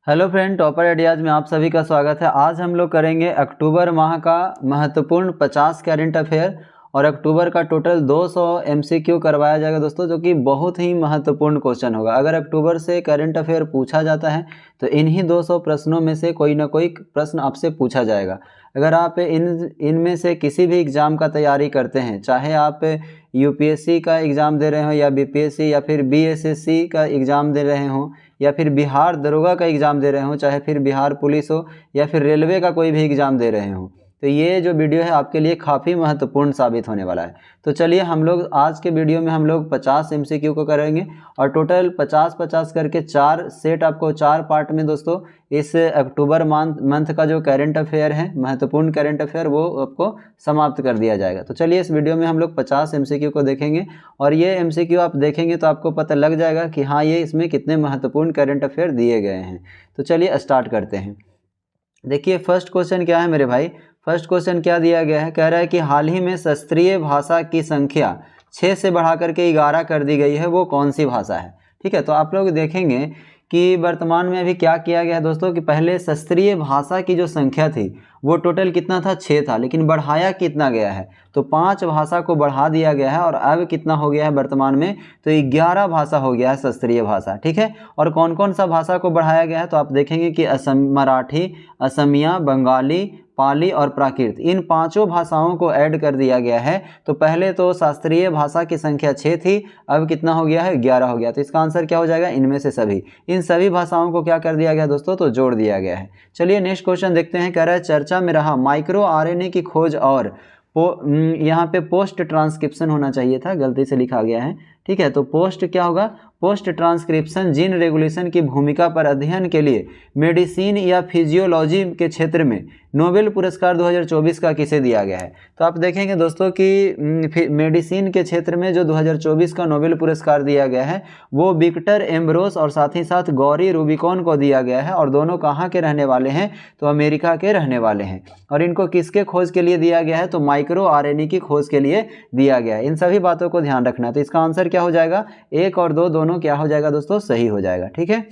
Hello friend, topper ideas में आप सभी का स्वागत है। आज हम लोग करेंगे अक्टूबर माह का महत्वपूर्ण 50 करंट अफेयर और अक्टूबर का टोटल 200 एमसीक्यू करवाया जाएगा दोस्तों, जो कि बहुत ही महत्वपूर्ण क्वेश्चन होगा। अगर अक्टूबर से करंट अफेयर पूछा जाता है तो इन्हीं 200 प्रश्नों में से कोई ना कोई प्रश्न आपसे पूछा जाएगा। अगर आप इनमें से किसी भी एग्ज़ाम का तैयारी करते हैं, चाहे आप यूपीएससी का एग्ज़ाम दे रहे हो या बीपीएससी या फिर बीएसएससी का एग्ज़ाम दे रहे हो या फिर बिहार दरोगा का एग्ज़ाम दे रहे हो, चाहे फिर बिहार पुलिस हो या फिर रेलवे का कोई भी एग्ज़ाम दे रहे हो, तो ये जो वीडियो है आपके लिए काफ़ी महत्वपूर्ण साबित होने वाला है। तो चलिए हम लोग आज के वीडियो में हम लोग 50 एमसीक्यू को करेंगे और टोटल 50-50 करके 4 सेट आपको 4 पार्ट में दोस्तों इस अक्टूबर मंथ का जो करंट अफेयर है, महत्वपूर्ण करंट अफेयर, वो आपको समाप्त कर दिया जाएगा। तो चलिए इस वीडियो में हम लोग 50 एमसीक्यू को देखेंगे और ये एमसीक्यू आप देखेंगे तो आपको पता लग जाएगा कि हाँ, ये इसमें कितने महत्वपूर्ण करंट अफेयर दिए गए हैं। तो चलिए स्टार्ट करते हैं। देखिए फर्स्ट क्वेश्चन क्या है मेरे भाई। फर्स्ट क्वेश्चन क्या दिया गया है, कह रहा है कि हाल ही में शास्त्रीय भाषा की संख्या 6 से बढ़ा करके 11 कर दी गई है, वो कौन सी भाषा है। ठीक है, तो आप लोग देखेंगे कि वर्तमान में अभी क्या किया गया है दोस्तों कि पहले शास्त्रीय भाषा की जो संख्या थी वो टोटल कितना था, 6 था, लेकिन बढ़ाया कितना गया है तो 5 भाषा को बढ़ा दिया गया है और अब कितना हो गया है वर्तमान में, तो 11 भाषा हो गया है शास्त्रीय भाषा। ठीक है, और कौन कौन सा भाषा को बढ़ाया गया है तो आप देखेंगे कि मराठी, असमिया, बंगाली, पाली और प्राकृत, इन 5 भाषाओं को ऐड कर दिया गया है। तो पहले तो शास्त्रीय भाषा की संख्या 6 थी, अब कितना हो गया है, 11 हो गया। तो इसका आंसर क्या हो जाएगा, इनमें से सभी, इन सभी भाषाओं को क्या कर दिया गया दोस्तों, तो जोड़ दिया गया है। चलिए नेक्स्ट क्वेश्चन देखते हैं। कह रहा है चर्चा में रहा माइक्रो आरएनए की खोज और यहाँ पे पोस्ट ट्रांसक्रिप्शन होना चाहिए था, गलती से लिखा गया है। ठीक है, तो पोस्ट क्या होगा, पोस्ट ट्रांसक्रिप्शन जीन रेगुलेशन की भूमिका पर अध्ययन के लिए मेडिसिन या फिजियोलॉजी के क्षेत्र में नोबेल पुरस्कार 2024 का किसे दिया गया है। तो आप देखेंगे दोस्तों कि मेडिसिन के क्षेत्र में जो 2024 का नोबेल पुरस्कार दिया गया है वो विक्टर एम्ब्रोस और साथ ही साथ गौरी रूबिकॉन को दिया गया है, और दोनों कहाँ के रहने वाले हैं, तो अमेरिका के रहने वाले हैं। और इनको किसके खोज के लिए दिया गया है, तो माइक्रो आरएनए की खोज के लिए दिया गया है। इन सभी बातों को ध्यान रखना है। तो इसका आंसर क्या हो जाएगा, 1 और 2 दोनों क्या हो जाएगा दोस्तों, सही हो जाएगा। ठीक है,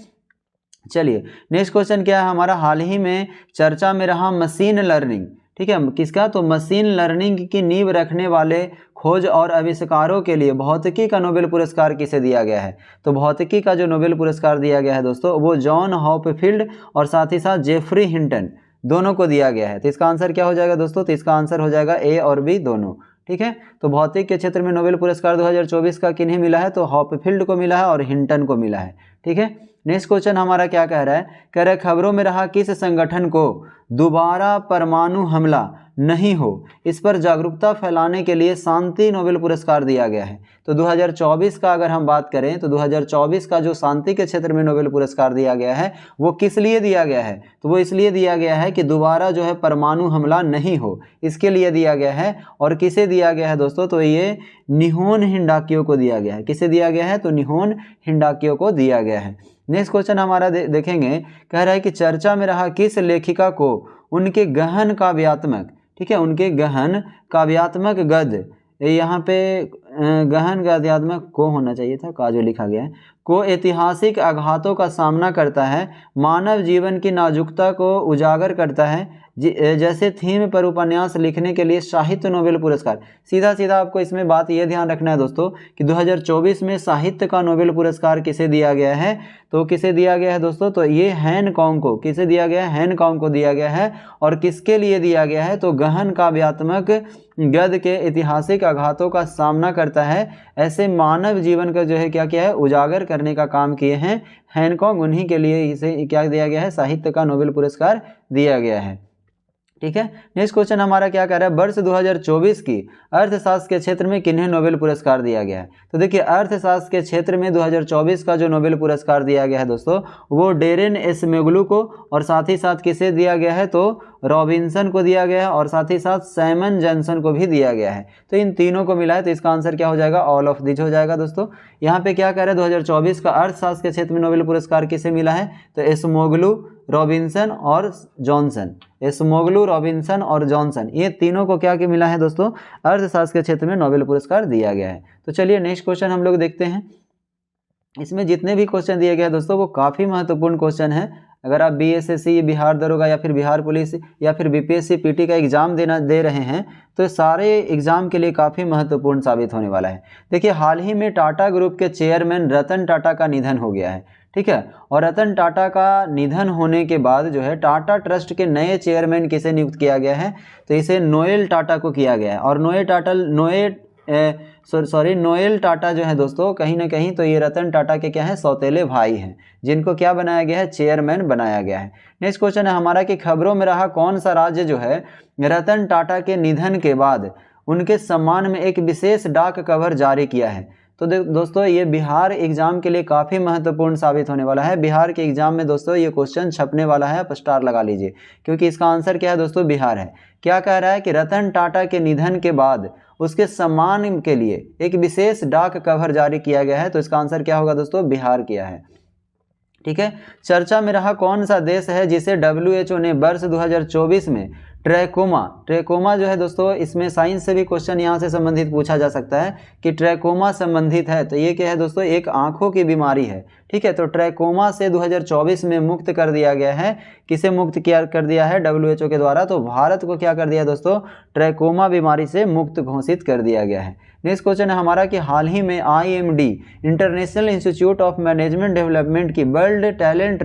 चलिए नेक्स्ट क्वेश्चन क्या है हमारा, हाल ही में चर्चा में रहा मशीन लर्निंग। ठीक है, किसका, तो मशीन लर्निंग की नींव रखने वाले खोज और आविष्कारों के लिए भौतिकी का नोबेल पुरस्कार किसे दिया गया है। तो भौतिकी का जो नोबेल पुरस्कार दिया गया है दोस्तों वो जॉन हॉपफील्ड और साथ ही साथ जेफरी हिंटन दोनों को दिया गया है। तो इसका आंसर क्या हो जाएगा दोस्तों, तो इसका आंसर हो जाएगा ए और बी दोनों। ठीक है, तो भौतिक के क्षेत्र में नोबेल पुरस्कार 2024 का किन्हें मिला है, तो हॉपफील्ड को मिला है और हिंटन को मिला है। ठीक है, नेक्स्ट क्वेश्चन हमारा क्या कह रहा है, कह रहा है खबरों में रहा किस संगठन को दोबारा परमाणु हमला नहीं हो इस पर जागरूकता फैलाने के लिए शांति नोबेल पुरस्कार दिया गया है। तो 2024 का अगर हम बात करें तो 2024 का जो शांति के क्षेत्र में नोबेल पुरस्कार दिया गया है वो किस लिए दिया गया है, तो वो इसलिए दिया गया है कि दोबारा जो है परमाणु हमला नहीं हो, इसके लिए दिया गया है। और किसे दिया गया है दोस्तों, तो ये निहोन हिंडाकियो को दिया गया है। किसे दिया गया है, तो निहोन हिंडाकियो को दिया गया है। नेक्स्ट क्वेश्चन हमारा देखेंगे, कह रहा है कि चर्चा में रहा किस लेखिका को उनके गहन काव्यात्मक, ठीक है, उनके गहन काव्यात्मक गद्य, यहाँ पे गहन काव्यात्मक को होना चाहिए था, का जो लिखा गया है, को ऐतिहासिक आघातों का सामना करता है, मानव जीवन की नाजुकता को उजागर करता है, जैसे थीम पर उपन्यास लिखने के लिए साहित्य नोबेल पुरस्कार। सीधा सीधा आपको इसमें बात यह ध्यान रखना है दोस्तों कि 2024 में साहित्य का नोबेल पुरस्कार किसे दिया गया है, तो किसे दिया गया है दोस्तों, तो ये हैनकॉन्ग को, किसे दिया गया है, हैनकॉन्ग को दिया गया है। और किसके लिए दिया गया है, तो गहन काव्यात्मक गद्य के ऐतिहासिक आघातों का सामना करता है, ऐसे मानव जीवन का जो है क्या किया है, उजागर करने का काम किए हैं हैनकॉन्ग, उन्हीं के लिए इसे क्या दिया गया है, साहित्य का नोबेल पुरस्कार दिया गया है। ठीक है, नेक्स्ट क्वेश्चन हमारा क्या कह रहा है, वर्ष 2024 की अर्थशास्त्र के क्षेत्र में किन्हें नोबेल पुरस्कार दिया गया है। तो देखिए अर्थशास्त्र के क्षेत्र में 2024 का जो नोबेल पुरस्कार दिया गया है दोस्तों वो डेरेन एसमेगलू को, और साथ ही साथ किसे दिया गया है, तो रॉबिन्सन को दिया गया है, और साथ ही साथ सैमन जॉनसन को भी दिया गया है। तो इन तीनों को मिला है, तो इसका आंसर क्या हो जाएगा, ऑल ऑफ दिस हो जाएगा दोस्तों। यहाँ पे क्या कह रहे हैं, 2024 का अर्थशास्त्र के क्षेत्र में नोबेल पुरस्कार किसे मिला है, तो एसमेगलू, रॉबिन्सन और जॉनसन, एसमेगलू, रॉबिन्सन और जॉनसन, ये तीनों को क्या मिला है दोस्तों, अर्थशास्त्र के क्षेत्र में नोबेल पुरस्कार दिया गया है। तो चलिए नेक्स्ट क्वेश्चन हम लोग देखते हैं। इसमें जितने भी क्वेश्चन दिए गए हैं दोस्तों वो काफ़ी महत्वपूर्ण क्वेश्चन है, अगर आप BSSC, बिहार दरोगा या फिर बिहार पुलिस या फिर BPSC PT का एग्ज़ाम दे रहे हैं तो सारे एग्ज़ाम के लिए काफ़ी महत्वपूर्ण साबित होने वाला है। देखिए, हाल ही में टाटा ग्रुप के चेयरमैन रतन टाटा का निधन हो गया है, ठीक है। और रतन टाटा का निधन होने के बाद जो है टाटा ट्रस्ट के नए चेयरमैन किसे नियुक्त किया गया है, तो इसे नोएल टाटा को किया गया है। और नोएल टाटा जो है दोस्तों, कहीं ना कहीं तो ये रतन टाटा के क्या है, सौतेले भाई हैं, जिनको क्या बनाया गया है, चेयरमैन बनाया गया है। नेक्स्ट क्वेश्चन है हमारा कि खबरों में रहा कौन सा राज्य जो है रतन टाटा के निधन के बाद उनके सम्मान में एक विशेष डाक कवर जारी किया है। तो दोस्तों, ये बिहार एग्जाम के लिए काफ़ी महत्वपूर्ण साबित होने वाला है। बिहार के एग्जाम में दोस्तों ये क्वेश्चन छपने वाला है, आप स्टार लगा लीजिए, क्योंकि इसका आंसर क्या है दोस्तों, बिहार है। क्या कह रहा है कि रतन टाटा के निधन के बाद उसके सम्मान के लिए एक विशेष डाक कवर जारी किया गया है, तो इसका आंसर क्या होगा दोस्तों, बिहार किया है, ठीक है। चर्चा में रहा कौन सा देश है जिसे WHO ने वर्ष 2024 में ट्रैकोमा जो है दोस्तों, इसमें साइंस से भी क्वेश्चन यहाँ से संबंधित पूछा जा सकता है कि ट्रैकोमा संबंधित है, तो ये क्या है दोस्तों, एक आंखों की बीमारी है, ठीक है। तो ट्रैकोमा से 2024 में मुक्त कर दिया गया है। किसे मुक्त कर दिया है, WHO के द्वारा, तो भारत को क्या कर दिया दोस्तों, ट्रैकोमा बीमारी से मुक्त घोषित कर दिया गया है। नेक्स्ट क्वेश्चन है हमारा कि हाल ही में IMD international institute of management development की वर्ल्ड टैलेंट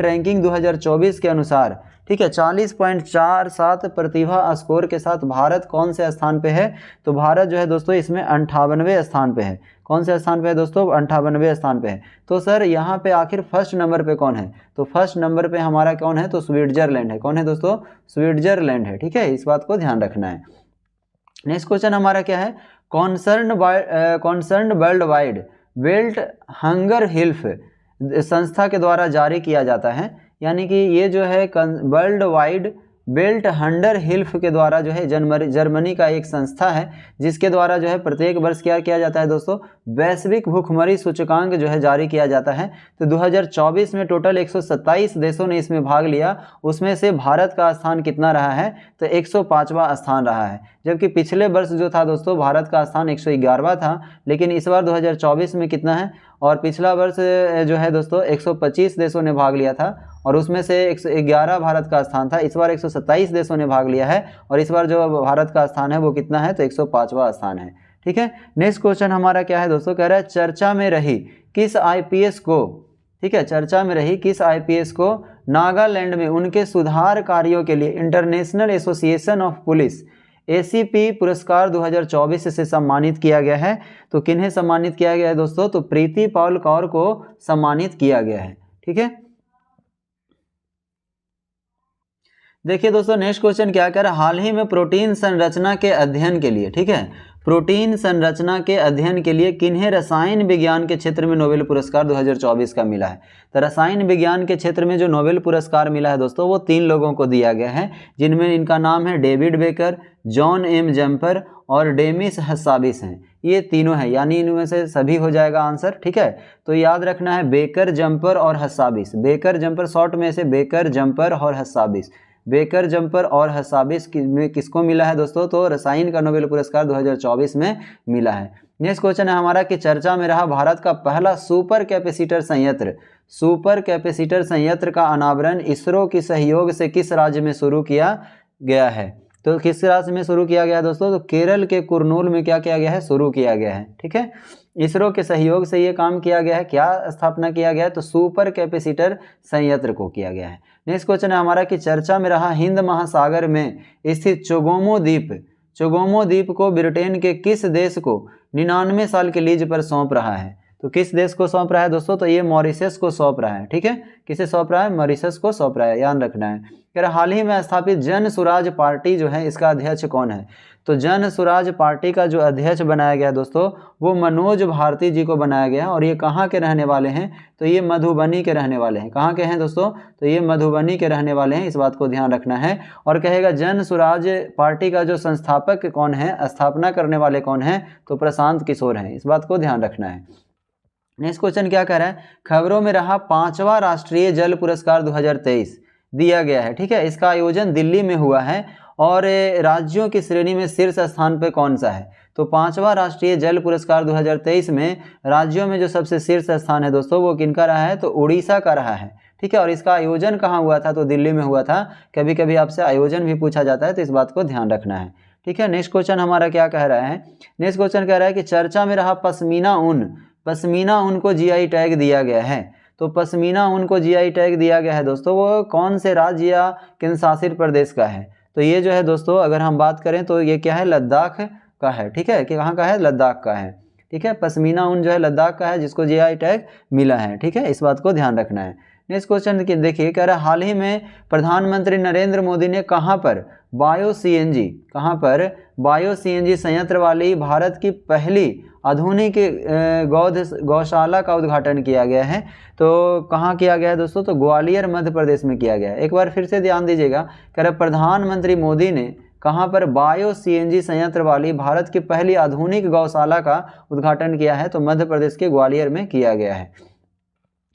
रैंकिंग 2024 के अनुसार, ठीक है, 40.47 प्रतिभा स्कोर के साथ भारत कौन से स्थान पे है, तो भारत जो है दोस्तों इसमें 58वें स्थान पे है। कौन से स्थान पे है दोस्तों, 58वें स्थान पे है। तो सर यहाँ पे आखिर फर्स्ट नंबर पे कौन है, तो फर्स्ट नंबर पे हमारा कौन है, तो स्विट्जरलैंड है। कौन है दोस्तों, स्विट्जरलैंड है, ठीक है, इस बात को ध्यान रखना है। नेक्स्ट क्वेश्चन हमारा क्या है, concern world wide belt hunger हिल्फ संस्था के द्वारा जारी किया जाता है। यानी कि ये जो है वर्ल्ड वाइड बेल्ट हंगर हिल्फ के द्वारा जो है जर्मनी का एक संस्था है, जिसके द्वारा जो है प्रत्येक वर्ष क्या किया जाता है दोस्तों, वैश्विक भूखमरी सूचकांक जो है जारी किया जाता है। तो 2024 में टोटल 127 देशों ने इसमें भाग लिया, उसमें से भारत का स्थान कितना रहा है, तो 105वां स्थान रहा है। जबकि पिछले वर्ष जो था दोस्तों भारत का स्थान 111वां था, लेकिन इस बार 2024 में कितना है, और पिछला वर्ष जो है दोस्तों 125 देशों ने भाग लिया था और उसमें से 111 भारत का स्थान था। इस बार 127 देशों ने भाग लिया है और इस बार जो भारत का स्थान है वो कितना है, तो 105वां स्थान है, ठीक है। नेक्स्ट क्वेश्चन हमारा क्या है दोस्तों, कह रहा है चर्चा में रही किस IPS को, ठीक है, चर्चा में रही किस IPS को नागालैंड में उनके सुधार कार्यों के लिए international association of police ACP पुरस्कार 2024 से सम्मानित किया गया है। तो किन्हें सम्मानित किया गया है दोस्तों, तो प्रीति पॉल कौर को सम्मानित किया गया है, ठीक है। देखिए दोस्तों, नेक्स्ट क्वेश्चन क्या कर रहा है, हाल ही में प्रोटीन संरचना के अध्ययन के लिए, ठीक है, प्रोटीन संरचना के अध्ययन के लिए किन्हें रसायन विज्ञान के क्षेत्र में नोबेल पुरस्कार 2024 का मिला है। तो रसायन विज्ञान के क्षेत्र में जो नोबेल पुरस्कार मिला है दोस्तों, वो 3 लोगों को दिया गया है, जिनमें इनका नाम है David baker, John M jumper और डेमिस हसाबिस हैं। ये तीनों हैं, यानी इनमें से सभी हो जाएगा आंसर, ठीक है। तो याद रखना है बेकर, जम्पर और हसाबिस। बेकर जम्पर शॉर्ट में से बेकर, जम्पर और हसाबिस। बेकर, जम्पर और हसाबिस में किसको मिला है दोस्तों, तो रसायन का नोबेल पुरस्कार 2024 में मिला है। नेक्स्ट क्वेश्चन है हमारा कि चर्चा में रहा भारत का पहला सुपर कैपेसिटर संयंत्र का अनावरण इसरो के सहयोग से किस राज्य में शुरू किया गया है। तो किस राज्य में शुरू किया गया है दोस्तों, तो केरल के कुरनूल में क्या किया गया है, शुरू किया गया है, ठीक है। इसरो के सहयोग से ये काम किया गया है, क्या स्थापना किया गया है, तो सुपर कैपेसिटर संयंत्र को किया गया है। नेक्स्ट क्वेश्चन है हमारा कि चर्चा में रहा हिंद महासागर में स्थित चोगोमो द्वीप को ब्रिटेन के किस देश को 99 साल के लीज पर सौंप रहा है। तो किस देश को सौंप रहा है दोस्तों, तो ये मॉरिशस को सौंप रहा है, ठीक है। किसे सौंप रहा है, मॉरिशस को सौंप रहा है, याद रखना है। फिर हाल ही में स्थापित जन स्वराज पार्टी जो है, इसका अध्यक्ष कौन है, तो जन स्वराज पार्टी का जो अध्यक्ष बनाया गया दोस्तों, वो मनोज भारती जी को बनाया गया। और ये कहाँ के रहने वाले हैं, तो ये मधुबनी के रहने वाले हैं। कहाँ के हैं दोस्तों, तो ये मधुबनी के रहने वाले हैं, इस बात को ध्यान रखना है। और कहेगा जन स्वराज पार्टी का जो संस्थापक कौन है, स्थापना करने वाले कौन है, तो प्रशांत किशोर हैं, इस बात को ध्यान रखना है। नेक्स्ट क्वेश्चन क्या कह रहा है, खबरों में रहा 5वां राष्ट्रीय जल पुरस्कार 2023 दिया गया है, ठीक है। इसका आयोजन दिल्ली में हुआ है और राज्यों की श्रेणी में शीर्ष स्थान पे कौन सा है, तो 5वां राष्ट्रीय जल पुरस्कार 2023 में राज्यों में जो सबसे शीर्ष स्थान है दोस्तों, वो किनका रहा है, तो उड़ीसा का रहा है, ठीक है। और इसका आयोजन कहाँ हुआ था, तो दिल्ली में हुआ था। कभी कभी आपसे आयोजन भी पूछा जाता है, तो इस बात को ध्यान रखना है, ठीक है। नेक्स्ट क्वेश्चन हमारा क्या कह रहा है, नेक्स्ट क्वेश्चन कह रहा है कि चर्चा में रहा पश्मीना ऊन, पश्मीना ऊन को जीआई टैग दिया गया है। तो पश्मीना ऊन को जीआई टैग दिया गया है दोस्तों, वो कौन से राज्य या केंद्र शासित प्रदेश का है, तो ये जो है दोस्तों अगर हम बात करें तो ये क्या है, लद्दाख का है, ठीक है। कि कहाँ का है, लद्दाख का है, ठीक है। पश्मीना ऊन जो है लद्दाख का है, जिसको जीआई टैग मिला है, ठीक है। इस बात को ध्यान रखना है। नेक्स्ट क्वेश्चन देखिए, कह रहा है हाल ही में प्रधानमंत्री नरेंद्र मोदी ने कहाँ पर बायो सीएनजी, कहाँ पर बायो सीएनजी संयंत्र वाली भारत की पहली आधुनिक गौशाला का उद्घाटन किया गया है। तो कहाँ किया गया है दोस्तों, तो ग्वालियर मध्य प्रदेश में किया गया है। एक बार फिर से ध्यान दीजिएगा, कह रहा प्रधानमंत्री मोदी ने कहाँ पर बायो सीएनजी संयंत्र वाली भारत की पहली आधुनिक गौशाला का उद्घाटन किया है, तो मध्य प्रदेश के ग्वालियर में किया गया है।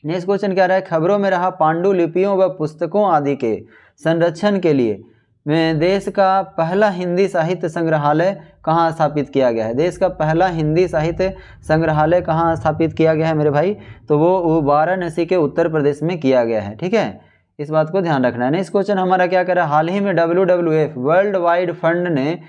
नेक्स्ट क्वेश्चन क्या रहा है, खबरों में रहा पांडुलिपियों व पुस्तकों आदि के संरक्षण के लिए देश का पहला हिंदी साहित्य संग्रहालय कहाँ स्थापित किया गया है। देश का पहला हिंदी साहित्य संग्रहालय कहाँ स्थापित किया गया है मेरे भाई, तो वो वाराणसी के उत्तर प्रदेश में किया गया है, ठीक है। इस बात को ध्यान रखना है। नेक्स्ट क्वेश्चन हमारा क्या कर रहा है, हाल ही में WWF वर्ल्ड वाइड फंड ने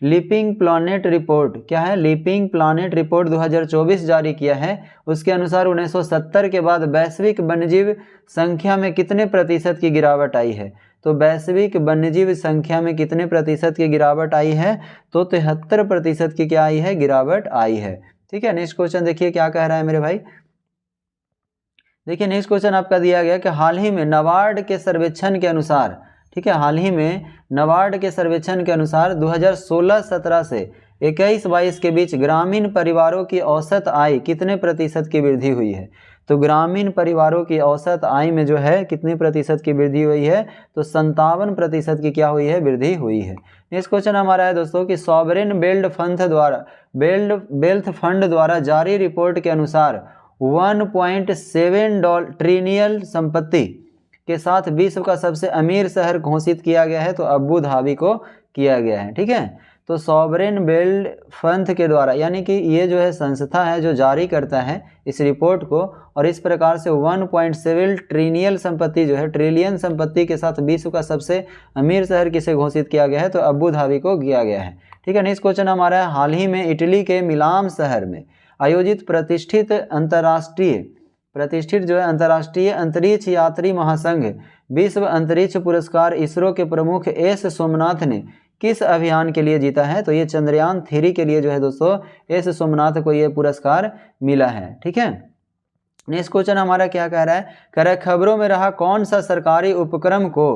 लीपिंग प्लानेट रिपोर्ट, क्या है, लीपिंग प्लानेट रिपोर्ट 2024 जारी किया है। उसके अनुसार 1970 के बाद वैश्विक वन्यजीव संख्या में कितने प्रतिशत की गिरावट आई है, तो वैश्विक वन्यजीव संख्या में कितने प्रतिशत की गिरावट आई है, तो 73% की क्या आई है, गिरावट आई है, ठीक है। नेक्स्ट क्वेश्चन देखिए क्या कह रहा है मेरे भाई, देखिए नेक्स्ट क्वेश्चन आपका दिया गया कि हाल ही में नाबार्ड के सर्वेक्षण के अनुसार, ठीक है, हाल ही में नाबार्ड के सर्वेक्षण के अनुसार 2016-17 से 21-22 के बीच ग्रामीण परिवारों की औसत आय कितने प्रतिशत की वृद्धि हुई है, तो ग्रामीण परिवारों की औसत आय में जो है कितनी प्रतिशत की वृद्धि हुई है, तो 57% की क्या हुई है, वृद्धि हुई है। नेक्स्ट क्वेश्चन हमारा है दोस्तों कि सॉवरेन वेल्थ फंड द्वारा जारी रिपोर्ट के अनुसार 1.7 ट्रिलियन संपत्ति के साथ विश्व का सबसे अमीर शहर घोषित किया गया है, तो अबू धाबी को किया गया है, ठीक है। तो सॉवरेन वेल्थ फंड के द्वारा, यानी कि ये जो है संस्था है जो जारी करता है इस रिपोर्ट को, और इस प्रकार से 1.7 ट्रिलियन संपत्ति जो है, ट्रिलियन संपत्ति के साथ विश्व का सबसे अमीर शहर किसे घोषित किया गया है, तो अबू धाबी को किया गया है, ठीक है। नेक्स्ट क्वेश्चन हमारा है हाल ही में इटली के मिलान शहर में आयोजित प्रतिष्ठित जो है अंतर्राष्ट्रीय अंतरिक्ष यात्री महासंघ विश्व अंतरिक्ष पुरस्कार इसरो के प्रमुख एस सोमनाथ ने किस अभियान के लिए जीता है, तो ये चंद्रयान 3 के लिए जो है दोस्तों एस सोमनाथ को ये पुरस्कार मिला है, ठीक है। नेक्स्ट क्वेश्चन हमारा क्या कह रहा है, कह रहा है खबरों में रहा कौन सा सरकारी उपक्रम को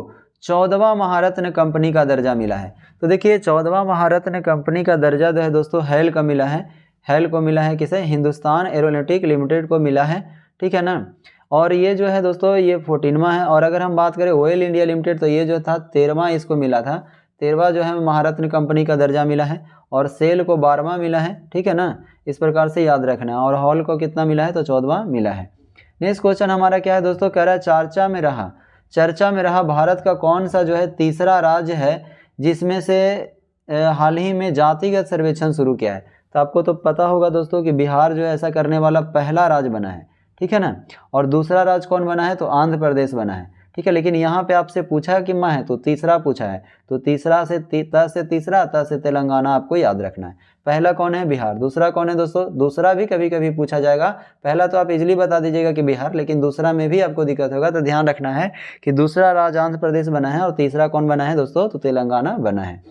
14वां महारत्न कंपनी का दर्जा मिला है, तो देखिए 14वां महारत्न कंपनी का दर्जा जो है दोस्तों हेल का मिला है, हेल को मिला है, किसे, हिंदुस्तान एरोनॉटिक लिमिटेड को मिला है, ठीक है ना। और ये जो है दोस्तों ये 14वां है। और अगर हम बात करें ऑयल इंडिया लिमिटेड, तो ये जो था 13वां इसको मिला था, 13वां जो है महारत्न कंपनी का दर्जा मिला है, और सेल को 12वां मिला है, ठीक है ना। इस प्रकार से याद रखना है। और हॉल को कितना मिला है, तो 14वां मिला है। नेक्स्ट क्वेश्चन हमारा क्या है दोस्तों, कह रहा है चर्चा में रहा भारत का कौन सा जो है तीसरा राज्य है जिसमें से हाल ही में जातिगत सर्वेक्षण शुरू किया है, तो आपको तो पता होगा दोस्तों कि बिहार जो है ऐसा करने वाला पहला राज्य बना है, ठीक है ना। और दूसरा राज्य कौन बना है, तो आंध्र प्रदेश बना है, ठीक है। लेकिन यहाँ पे आपसे पूछा कि माँ है, तो तीसरा पूछा है, तो तीसरा से तीसरा त से तेलंगाना आपको याद रखना है। पहला कौन है, बिहार। दूसरा कौन है दोस्तों, दूसरा भी कभी कभी पूछा जाएगा। पहला तो आप इजीली बता दीजिएगा कि बिहार, लेकिन दूसरा में भी आपको दिक्कत होगा, तो ध्यान रखना है कि दूसरा राज्य आंध्र प्रदेश बना है और तीसरा कौन बना है दोस्तों, तो तेलंगाना बना है।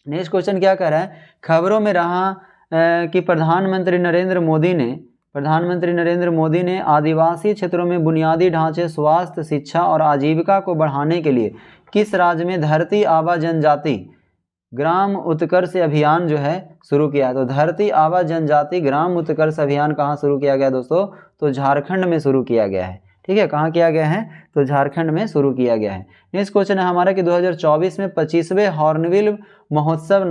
नेक्स्ट क्वेश्चन क्या कह रहा है, खबरों में रहा कि प्रधानमंत्री नरेंद्र मोदी ने आदिवासी क्षेत्रों में बुनियादी ढांचे, स्वास्थ्य, शिक्षा और आजीविका को बढ़ाने के लिए किस राज्य में धरती आबा जनजाति ग्राम उत्कर्ष अभियान जो है शुरू किया है। तो धरती आबा जनजाति ग्राम उत्कर्ष अभियान कहाँ शुरू किया गया दोस्तों, तो झारखंड में शुरू किया गया है, ठीक है। कहाँ किया गया है, तो झारखंड में शुरू किया गया है। नेक्स्ट क्वेश्चन है हमारा कि 2024 में 25वें हॉर्नबिल महोत्सव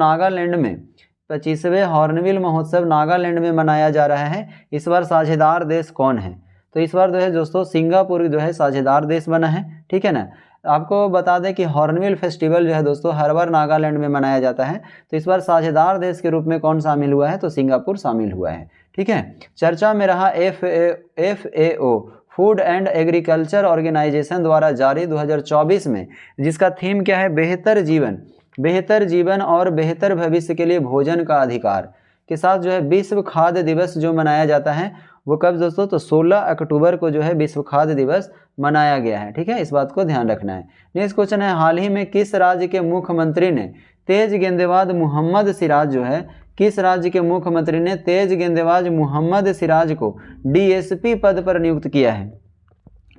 नागालैंड में मनाया जा रहा है। इस बार साझेदार देश कौन है, तो इस बार जो है दोस्तों सिंगापुर जो है साझेदार देश बना है, ठीक है ना। आपको बता दें कि हॉर्नबिल फेस्टिवल जो है दोस्तों हर बार नागालैंड में मनाया जाता है, तो इस बार साझेदार देश के रूप में कौन शामिल हुआ है, तो सिंगापुर शामिल हुआ है, ठीक है। चर्चा में रहा FAO food and agriculture organisation द्वारा जारी 2024 में, जिसका थीम क्या है, बेहतर जीवन और बेहतर भविष्य के लिए भोजन का अधिकार के साथ जो है विश्व खाद्य दिवस जो मनाया जाता है वो कब दोस्तों, तो 16 अक्टूबर को जो है विश्व खाद्य दिवस मनाया गया है। ठीक है, इस बात को ध्यान रखना है। नेक्स्ट क्वेश्चन है, हाल ही में किस राज्य के मुख्यमंत्री ने तेज गेंदबाज मोहम्मद सिराज जो है, किस राज्य के मुख्यमंत्री ने तेज गेंदबाज मोहम्मद सिराज को डीएसपी पद पर नियुक्त किया है?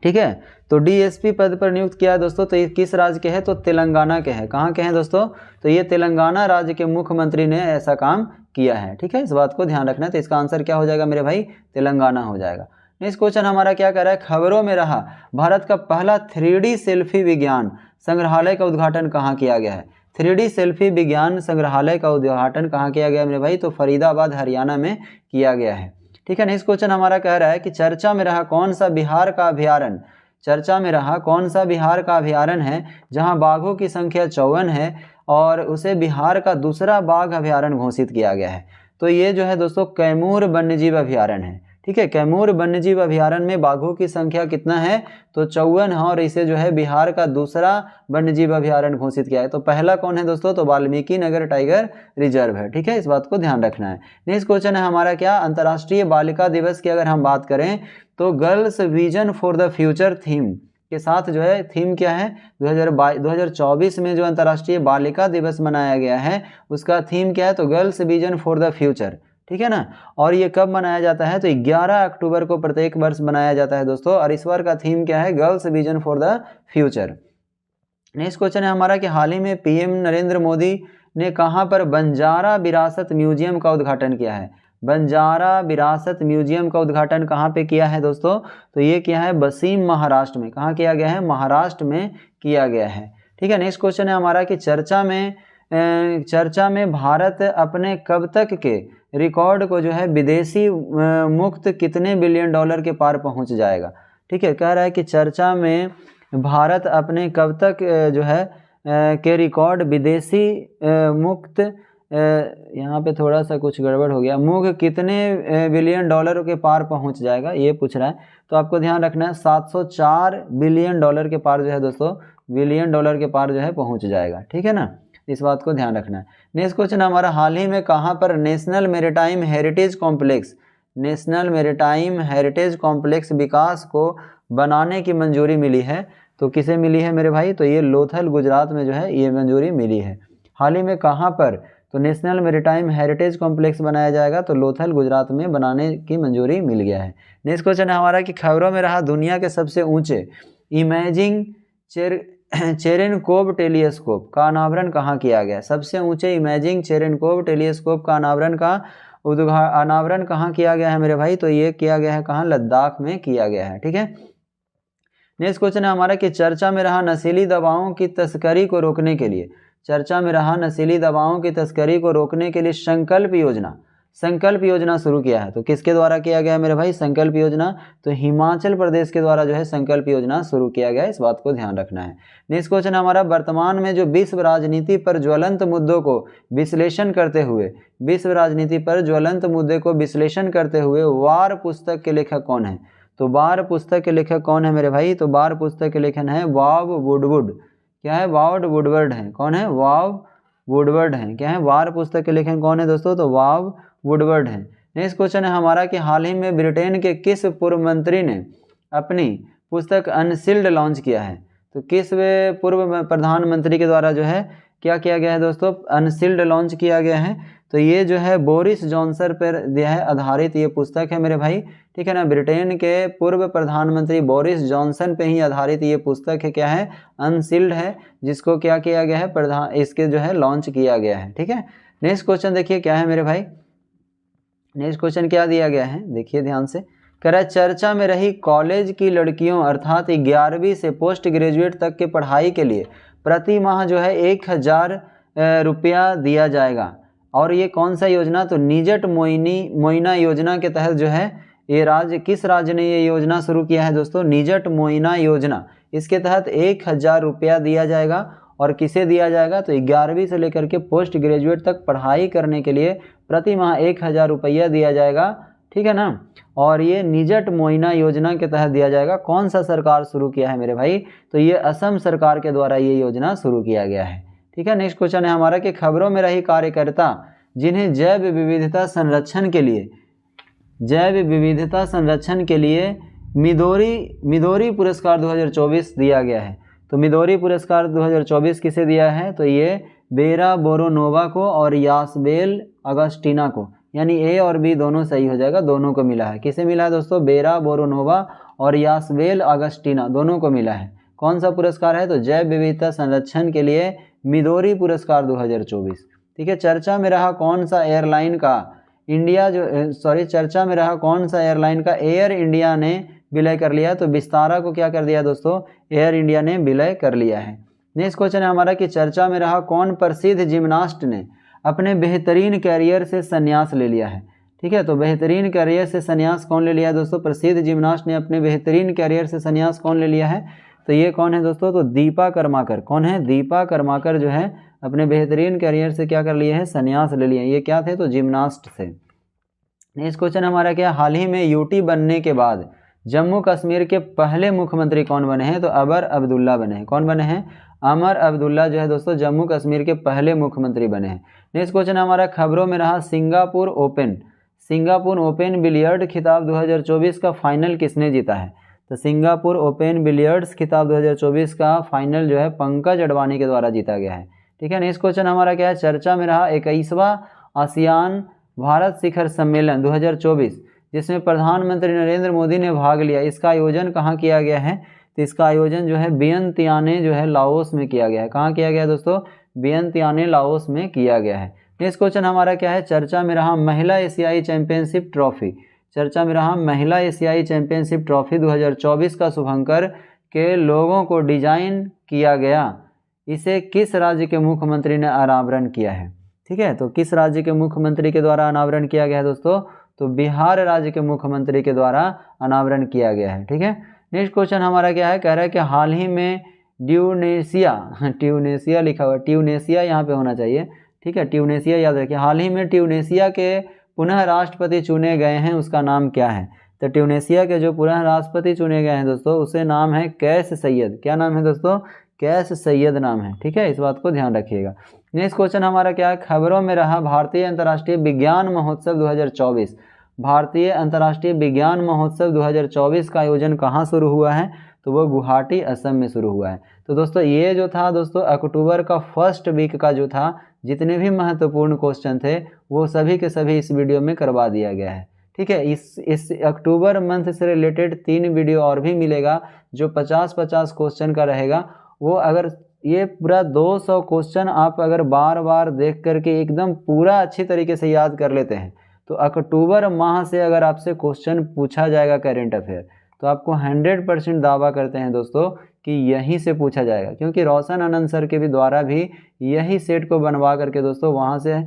ठीक है, तो डीएसपी पद पर नियुक्त किया है दोस्तों, तो ये किस राज्य के हैं, तो तेलंगाना के हैं। कहाँ के हैं दोस्तों, तो ये तेलंगाना राज्य के मुख्यमंत्री ने ऐसा काम किया है। ठीक है, इस बात को ध्यान रखना है। तो इसका आंसर क्या हो जाएगा मेरे भाई, तेलंगाना हो जाएगा। नेक्स्ट क्वेश्चन हमारा क्या कर रहा है, खबरों में रहा भारत का पहला 3D सेल्फी विज्ञान संग्रहालय का उद्घाटन कहाँ किया गया है? 3D सेल्फी विज्ञान संग्रहालय का उद्घाटन कहाँ किया गया मेरे भाई, तो फरीदाबाद हरियाणा में किया गया है। ठीक है, नेक्स्ट क्वेश्चन हमारा कह रहा है कि चर्चा में रहा कौन सा बिहार का अभ्यारण्य, चर्चा में रहा कौन सा बिहार का अभ्यारण्य है जहां बाघों की संख्या 54 है और उसे बिहार का दूसरा बाघ अभ्यारण्य घोषित किया गया है? तो ये जो है दोस्तों कैमूर वन्यजीव अभ्यारण्य है। ठीक है, कैमूर वन्यजीव अभ्यारण्य में बाघों की संख्या कितना है, तो 54 है और इसे जो है बिहार का दूसरा वन्यजीव अभ्यारण्य घोषित किया है। तो पहला कौन है दोस्तों, तो वाल्मीकि नगर टाइगर रिजर्व है। ठीक है, इस बात को ध्यान रखना है। नेक्स्ट क्वेश्चन है हमारा क्या, अंतर्राष्ट्रीय बालिका दिवस की अगर हम बात करें तो girls vision for the future theme के साथ जो है, थीम क्या है, 2024 में जो अंतर्राष्ट्रीय बालिका दिवस मनाया गया है उसका थीम क्या है, तो girls vision for the future. ठीक है ना, और ये कब मनाया जाता है, तो 11 अक्टूबर को प्रत्येक वर्ष मनाया जाता है दोस्तों, और इस बार का थीम क्या है, girls vision for the future. Next question है हमारा कि हाल ही में पीएम नरेंद्र मोदी ने कहां पर बंजारा विरासत म्यूजियम का उद्घाटन किया है? बंजारा विरासत म्यूजियम का उद्घाटन कहाँ पे किया है दोस्तों, तो ये किया है वसीम महाराष्ट्र में। कहाँ किया गया है, महाराष्ट्र में किया गया है। ठीक है, नेक्स्ट क्वेश्चन है हमारा कि चर्चा में भारत अपने कब तक के रिकॉर्ड को जो है विदेशी मुक्त कितने बिलियन डॉलर के पार पहुंच जाएगा? ठीक है, कह रहा है कि चर्चा में भारत अपने कब तक जो है के रिकॉर्ड विदेशी मुक्त, यहाँ पे थोड़ा सा कुछ गड़बड़ हो गया, मुक्त कितने बिलियन डॉलर के पार पहुंच जाएगा ये पूछ रहा है। तो आपको ध्यान रखना है 704 बिलियन डॉलर के पार जो है दोस्तों, बिलियन डॉलर के पार जो है पहुंच जाएगा। ठीक है ना, इस बात को ध्यान रखना है। नेक्स्ट क्वेश्चन हमारा, हाल ही में कहाँ पर नेशनल मैरीटाइम हेरिटेज कॉम्प्लेक्स विकास को बनाने की मंजूरी मिली है? तो किसे मिली है मेरे भाई, तो ये लोथल गुजरात में जो है ये मंजूरी मिली है। हाल ही में कहाँ पर, तो नेशनल मैरीटाइम हेरिटेज कॉम्प्लेक्स बनाया जाएगा, तो लोथल गुजरात में बनाने की मंजूरी मिल गया है। नेक्स्ट क्वेश्चन है हमारा कि खबरों में रहा दुनिया के सबसे ऊंचे इमेजिंग चेरेनकोव टेलीस्कोप का अनावरण कहाँ किया गया? सबसे ऊंचे इमेजिंग चेरेनकोव टेलीस्कोप का अनावरण कहाँ किया गया है मेरे भाई, तो ये किया गया है कहाँ, लद्दाख में किया गया है। ठीक है, नेक्स्ट क्वेश्चन है हमारा कि चर्चा में रहा नशीली दवाओं की तस्करी को रोकने के लिए, चर्चा में रहा नशीली दवाओं की तस्करी को रोकने के लिए संकल्प योजना शुरू किया है। तो किसके द्वारा किया गया है मेरे भाई, संकल्प योजना, तो हिमाचल प्रदेश के द्वारा जो है संकल्प योजना शुरू किया गया है, इस बात को ध्यान रखना है। नेक्स्ट क्वेश्चन हमारा, वर्तमान में जो विश्व राजनीति पर ज्वलंत मुद्दों को विश्लेषण करते हुए वार पुस्तक के लेखक कौन है? तो वार पुस्तक के लेखक कौन है मेरे भाई, तो वार पुस्तक के लेखन है वाव वुडवर्ड। क्या है, वाव वुडवर्ड है। कौन है, वाव वुडवर्ड है। क्या है, वार पुस्तक के लेखन कौन है दोस्तों, तो वाव वुडवर्ड है। नेक्स्ट क्वेश्चन है हमारा कि हाल ही में ब्रिटेन के किस पूर्व मंत्री ने अपनी पुस्तक अनसील्ड लॉन्च किया है? तो किस पूर्व प्रधानमंत्री के द्वारा जो है क्या किया गया है दोस्तों, अनसील्ड लॉन्च किया गया है? तो ये जो है बोरिस जॉनसन पर दिया है आधारित ये पुस्तक है मेरे भाई। ठीक है ना, ब्रिटेन के पूर्व प्रधानमंत्री बोरिस जॉनसन पे ही आधारित ये पुस्तक है, क्या है, अनसील्ड है, जिसको क्या किया गया है, इसके जो है लॉन्च किया गया है। ठीक है, नेक्स्ट क्वेश्चन देखिए क्या है मेरे भाई, नेक्स्ट क्वेश्चन क्या दिया गया है, देखिए ध्यान से। कह रहा है चर्चा में रही कॉलेज की लड़कियों अर्थात 11वीं से पोस्ट ग्रेजुएट तक की पढ़ाई के लिए प्रति माह जो है 1000 रुपया दिया जाएगा। और ये कौन सा योजना, तो निजट मोइना योजना के तहत जो है ये किस राज्य ने ये योजना शुरू किया है दोस्तों, निजट मोइना योजना। इसके तहत 1000 रुपया दिया जाएगा और किसे दिया जाएगा, तो 11वीं से लेकर के पोस्ट ग्रेजुएट तक पढ़ाई करने के लिए प्रति माह 1000 रुपया दिया जाएगा। ठीक है ना। और ये निजट मोइना योजना के तहत दिया जाएगा। कौन सा सरकार शुरू किया है मेरे भाई, तो ये असम सरकार के द्वारा ये योजना शुरू किया गया है। ठीक है, नेक्स्ट क्वेश्चन है हमारा कि खबरों में रही कार्यकर्ता जिन्हें जैव विविधता संरक्षण के लिए मिदोरी पुरस्कार 2024 दिया गया है। तो मिदोरी पुरस्कार 2024 किसे दिया है, तो ये बेरा बोरोनोवा को और यासबेल अगस्टीना को, यानी ए और बी दोनों सही हो जाएगा, दोनों को मिला है। किसे मिला है दोस्तों, बेरा बोरोनोवा और यासबेल अगस्टीना दोनों को मिला है। कौन सा पुरस्कार है, तो जैव विविधता संरक्षण के लिए मिदोरी पुरस्कार 2024। ठीक है, चर्चा में रहा कौन सा एयरलाइन का एयर इंडिया ने विलय कर लिया, तो विस्तारा को क्या कर दिया दोस्तों, एयर इंडिया ने विलय कर लिया है। नेक्स्ट क्वेश्चन है हमारा कि चर्चा में रहा कौन प्रसिद्ध जिम्नास्ट ने अपने बेहतरीन कैरियर से संन्यास ले लिया है। ठीक है, तो बेहतरीन कैरियर से संन्यास कौन ले लिया है दोस्तों, प्रसिद्ध जिम्नास्ट ने अपने बेहतरीन कैरियर से संन्यास कौन ले लिया है, तो ये कौन है दोस्तों, तो दीपा कर्माकर। कौन है, दीपा कर्माकर जो है अपने बेहतरीन कैरियर से क्या कर लिए हैं, संन्यास ले लिए। ये क्या थे, तो जिम्नास्ट थे। नेक्स्ट क्वेश्चन हमारा क्या, हाल ही में यूटी बनने के बाद जम्मू कश्मीर के पहले मुख्यमंत्री कौन बने हैं, तो अमर अब्दुल्ला बने हैं। कौन बने हैं, अमर अब्दुल्ला जो है दोस्तों जम्मू कश्मीर के पहले मुख्यमंत्री बने हैं। नेक्स्ट क्वेश्चन हमारा खबरों में रहा सिंगापुर ओपन बिलियर्ड खिताब 2024 का फाइनल किसने जीता है, तो सिंगापुर ओपन बिलियर्ड्स खिताब 2024 का फाइनल जो है पंकज अडवाणी के द्वारा जीता गया है। ठीक है, नेक्स्ट क्वेश्चन हमारा क्या है, चर्चा में रहा 21वां आसियान भारत शिखर सम्मेलन 2024 जिसमें प्रधानमंत्री नरेंद्र मोदी ने भाग लिया, इसका आयोजन कहाँ किया गया है, तो इसका आयोजन जो है वियंतियाने जो है लाओस में किया गया है। कहाँ किया गया है दोस्तों, वियंतियाने लाओस में किया गया है। नेक्स्ट क्वेश्चन हमारा क्या है, चर्चा में रहा महिला एशियाई चैंपियनशिप ट्रॉफी 2024 का शुभंकर के लोगों को डिजाइन किया गया, इसे किस राज्य के मुख्यमंत्री ने अनावरण किया है। ठीक है, तो किस राज्य के मुख्यमंत्री के द्वारा अनावरण किया गया है दोस्तों, तो बिहार राज्य के मुख्यमंत्री के द्वारा अनावरण किया गया है। ठीक है, नेक्स्ट क्वेश्चन हमारा क्या है, कह रहा है कि हाल ही में ट्यूनेशिया लिखा हुआ है, ट्यूनेशिया यहाँ पे होना चाहिए। ठीक है, ट्यूनेशिया याद रखिए। हाल ही में ट्यूनेशिया के पुनः राष्ट्रपति चुने गए हैं, उसका नाम क्या है, तो ट्यूनेशिया के जो पुनः राष्ट्रपति चुने गए हैं दोस्तों उसे नाम है कैस सैयद। क्या नाम है दोस्तों, कैस सैयद नाम है। ठीक है, इस बात को ध्यान रखिएगा। नेक्स्ट क्वेश्चन हमारा क्या है, खबरों में रहा भारतीय अंतर्राष्ट्रीय विज्ञान महोत्सव 2024 2024 का आयोजन कहाँ शुरू हुआ है, तो वो गुवाहाटी असम में शुरू हुआ है। तो दोस्तों ये जो था दोस्तों अक्टूबर का फर्स्ट वीक का जो था जितने भी महत्वपूर्ण क्वेश्चन थे वो सभी के सभी इस वीडियो में करवा दिया गया है। ठीक है, इस अक्टूबर मंथ से रिलेटेड 3 वीडियो और भी मिलेगा जो 50-50 क्वेश्चन का रहेगा। वो अगर ये पूरा 200 क्वेश्चन आप अगर बार बार देख करके एकदम पूरा अच्छी तरीके से याद कर लेते हैं तो अक्टूबर माह से अगर आपसे क्वेश्चन पूछा जाएगा करेंट अफेयर तो आपको 100% दावा करते हैं दोस्तों कि यहीं से पूछा जाएगा, क्योंकि रोशन आनंद सर के भी द्वारा भी यही सेट को बनवा करके दोस्तों वहाँ से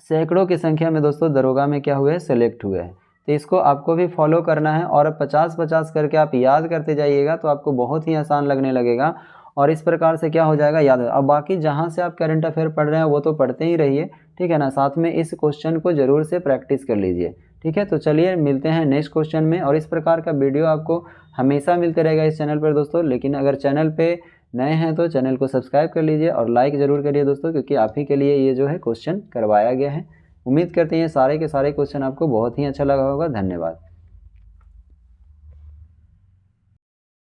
सैकड़ों की संख्या में दोस्तों दरोगा में क्या हुए, सेलेक्ट हुए हैं। तो इसको आपको भी फॉलो करना है और 50-50 करके आप याद करते जाइएगा तो आपको बहुत ही आसान लगने लगेगा और इस प्रकार से क्या हो जाएगा, याद। अब बाकी जहाँ से आप करंट अफेयर पढ़ रहे हैं वो तो पढ़ते ही रहिए, ठीक है ना, साथ में इस क्वेश्चन को ज़रूर से प्रैक्टिस कर लीजिए। ठीक है, तो चलिए मिलते हैं नेक्स्ट क्वेश्चन में। और इस प्रकार का वीडियो आपको हमेशा मिलते रहेगा इस चैनल पर दोस्तों। लेकिन अगर चैनल पे नए हैं तो चैनल को सब्सक्राइब कर लीजिए और लाइक ज़रूर करिए दोस्तों, क्योंकि आप ही के लिए ये जो है क्वेश्चन करवाया गया है। उम्मीद करते हैं सारे के सारे क्वेश्चन आपको बहुत ही अच्छा लगा होगा। धन्यवाद।